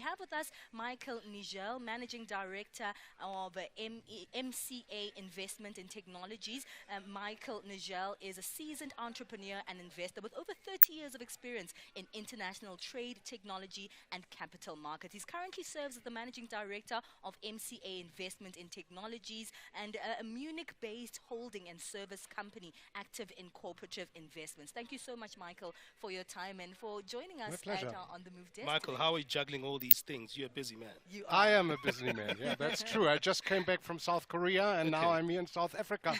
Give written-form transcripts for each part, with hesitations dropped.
have with us Michael Negel, Managing Director of MCA Investment in Technologies. Michael Negel is a seasoned entrepreneur and investor with over 30 years of experience in international trade, technology, and capital markets. He currently serves as the Managing Director of MCA Investment in Technologies and a Munich-based holding and service company active in cooperative investments. Thank you so much, Michael, for your time and for joining us at On the Move desk. Michael, how are you juggling all these things? You're a busy man. I am a busy man. Yeah, that's true. I just came back from South Korea and now I'm here in South Africa.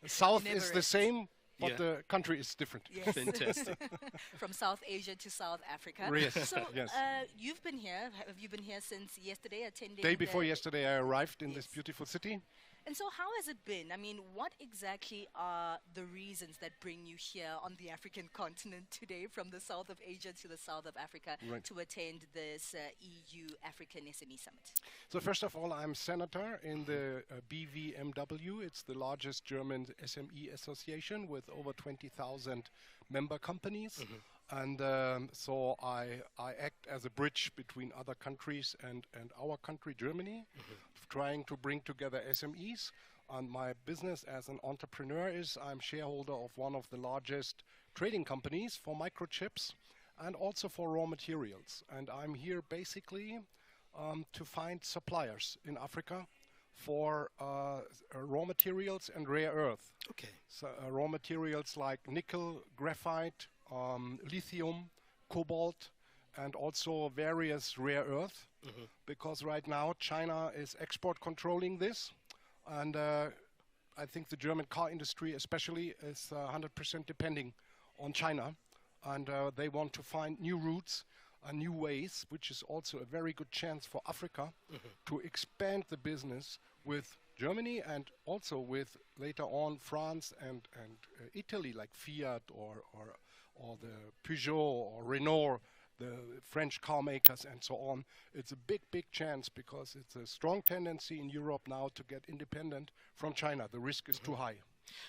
South is the same, but the country is different. Yes. Fantastic. From South Asia to South Africa. Yes. So yes. You've been here. Have you been here since yesterday, attending? Day before yesterday, I arrived in this beautiful city. And so how has it been? I mean, what exactly are the reasons that bring you here on the African continent today from the south of Asia to the south of Africa to attend this EU-African SME Summit? So first of all, I'm senator in the BVMW. It's the largest German SME association with over 20,000 member companies. And so I act as a bridge between other countries and our country, Germany, trying to bring together SMEs. And my business as an entrepreneur is I'm shareholder of one of the largest trading companies for microchips and also for raw materials. And I'm here basically to find suppliers in Africa for raw materials and rare earth. Okay. So raw materials like nickel, graphite, lithium, cobalt, and also various rare earth, because right now China is export controlling this, and I think the German car industry especially is 100% depending on China, and they want to find new routes and new ways, which is also a very good chance for Africa to expand the business with Germany and also with later on France and Italy, like Fiat or the Peugeot or Renault, the French car makers and so on. It's a big chance because it's a strong tendency in Europe now to get independent from China. The risk is too high.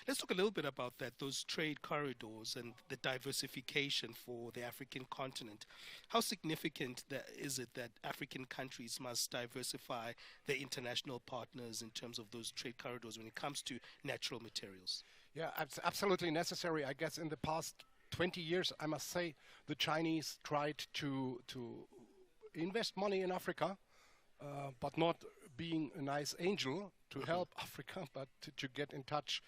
Let's talk a little bit about that, those trade corridors and the diversification for the African continent. How significant is it that African countries must diversify their international partners in terms of those trade corridors when it comes to natural materials? Yeah, it's absolutely necessary. I guess in the past 20 years, I must say, the Chinese tried to invest money in Africa, but not being a nice angel to help Africa, but to get in touch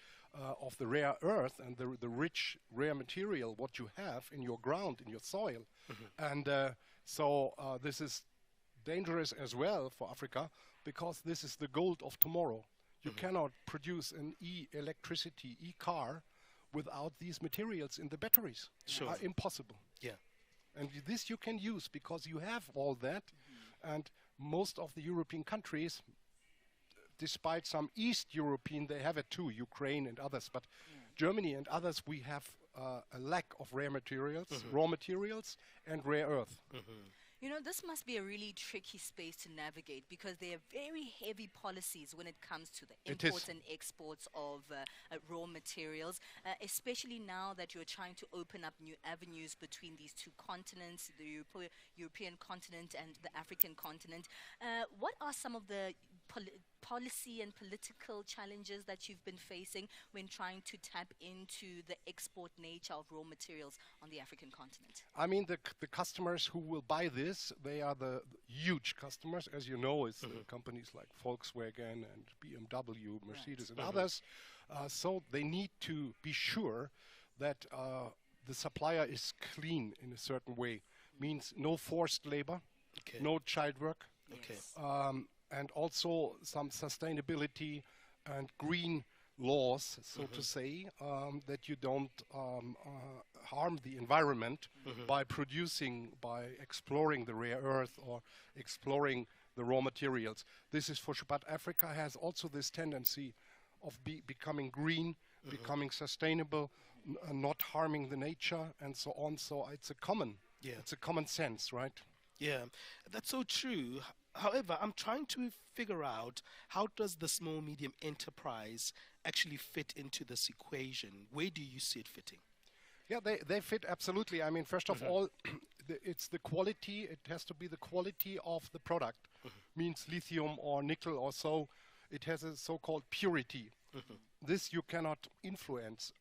of the rare earth and the rich rare material, what you have in your ground, in your soil. And so this is dangerous as well for Africa, because this is the gold of tomorrow. You cannot produce an electricity, car, without these materials in the batteries. Sure. Impossible. Yeah. And this you can use because you have all that. And most of the European countries, despite some East European, they have it too, Ukraine and others. But Germany and others, we have a lack of rare materials, raw materials and rare earth. You know, this must be a really tricky space to navigate because there are very heavy policies when it comes to the imports and exports of raw materials, especially now that you're trying to open up new avenues between these two continents, the European continent and the African continent. What are some of the policy and political challenges that you've been facing when trying to tap into the export nature of raw materials on the African continent? I mean, the customers who will buy this, they are the huge customers. As you know, it's companies like Volkswagen and BMW, Mercedes and others. So they need to be sure that the supplier is clean in a certain way. Means no forced labor, no child work. And also some sustainability and green laws, so to say, that you don't harm the environment by exploring the rare earth or exploring the raw materials. This is for sure, but Africa has also this tendency of becoming green, becoming sustainable, not harming the nature and so on. So it's a common sense, right? Yeah, that's so true. However, I'm trying to figure out, how does the small medium enterprise actually fit into this equation? Where do you see it fitting? Yeah, they fit absolutely. I mean, first of all, it's the quality. It has to be the quality of the product. Means lithium or nickel or so. It has a so-called purity. This you cannot influence.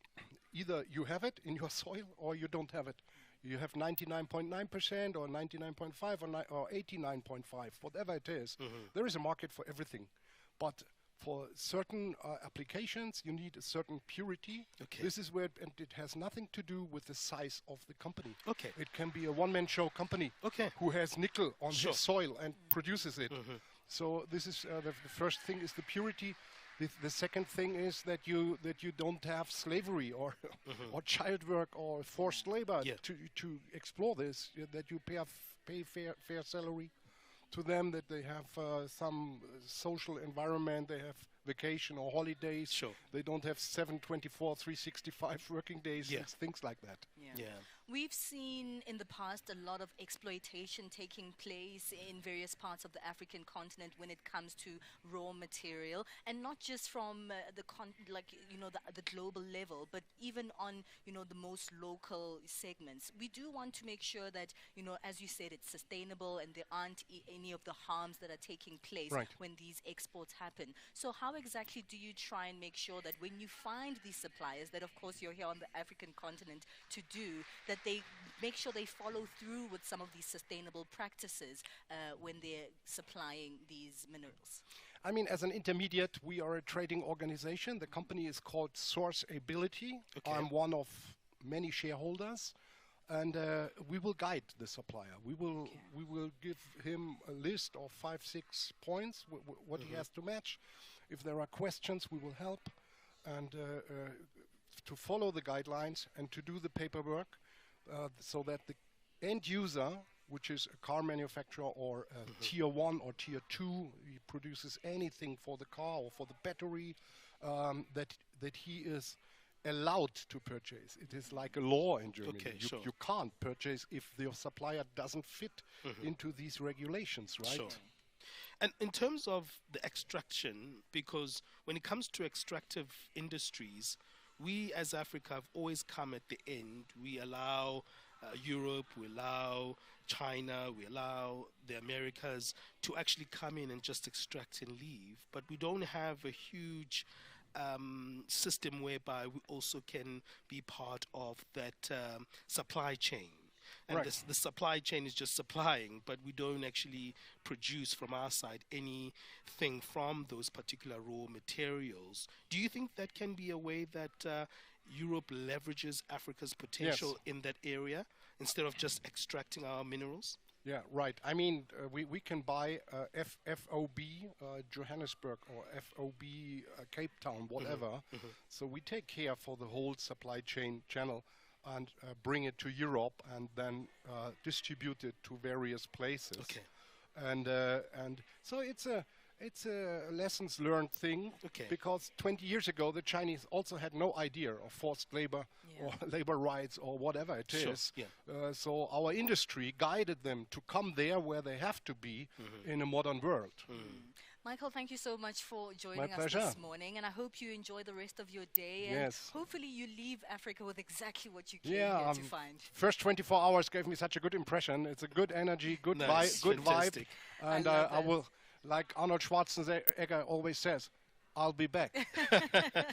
Either you have it in your soil or you don't have it. You have 99.9% or 99.5 or 89.5, whatever it is. There is a market for everything. But for certain applications, you need a certain purity. Okay. This is where, and it has nothing to do with the size of the company. Okay. It can be a one-man show company who has nickel on his soil and produces it. So this is the first thing is the purity. The second thing is that you don't have slavery or or child work or forced labor to explore this. That you pay fair salary to them. That they have some social environment. They have vacation or holidays. Sure. They don't have 7/24, 365 working days. It's things like that. Yeah. We've seen in the past a lot of exploitation taking place in various parts of the African continent when it comes to raw material, and not just from the global level, but even on the most local segments. We do want to make sure that as you said, it's sustainable and there aren't any of the harms that are taking place when these exports happen. So how exactly do you try and make sure that when you find these suppliers, that of course you're here on the African continent to do, that they make sure they follow through with some of these sustainable practices when they're supplying these minerals? I mean, as an intermediate, we are a trading organization. The company is called Sourceability. I'm one of many shareholders, and we will guide the supplier. We will give him a list of 5-6 points, what he has to match. If there are questions, we will help, and to follow the guidelines and to do the paperwork, so that the end user, which is a car manufacturer or tier 1 or tier 2, he produces anything for the car or for the battery, that he is allowed to purchase. It is like a law in Germany. You can't purchase if your supplier doesn't fit into these regulations, right? Sure. And in terms of the extraction, because when it comes to extractive industries, we as Africa have always come at the end. We allow Europe, we allow China, we allow the Americas to actually come in and just extract and leave. But we don't have a huge system whereby we also can be part of that supply chain. And the supply chain is just supplying, but we don't actually produce from our side anything from those particular raw materials. Do you think that can be a way that Europe leverages Africa's potential in that area instead of just extracting our minerals? Yeah, right. I mean, we can buy FOB Johannesburg or FOB Cape Town, whatever. So we take care for the whole supply chain channel and bring it to Europe and then distribute it to various places. And so it's a lessons learned thing, because 20 years ago the Chinese also had no idea of forced labor or labor rights or whatever it is. So our industry guided them to come there where they have to be in a modern world. Michael, thank you so much for joining us this morning, and I hope you enjoy the rest of your day. And hopefully you leave Africa with exactly what you came here to find. First 24 hours gave me such a good impression. It's a good energy, good vibe, and I will, like Arnold Schwarzenegger always says, I'll be back.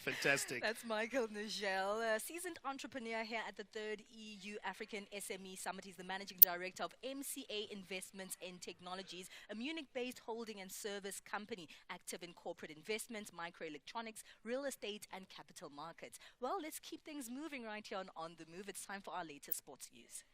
Fantastic. That's Michael Negel, a seasoned entrepreneur here at the 3rd EU-African SME Summit. He's the Managing Director of MCA Investments and Technologies, a Munich-based holding and service company active in corporate investments, microelectronics, real estate and capital markets. Well, let's keep things moving right here on The Move. It's time for our latest sports news.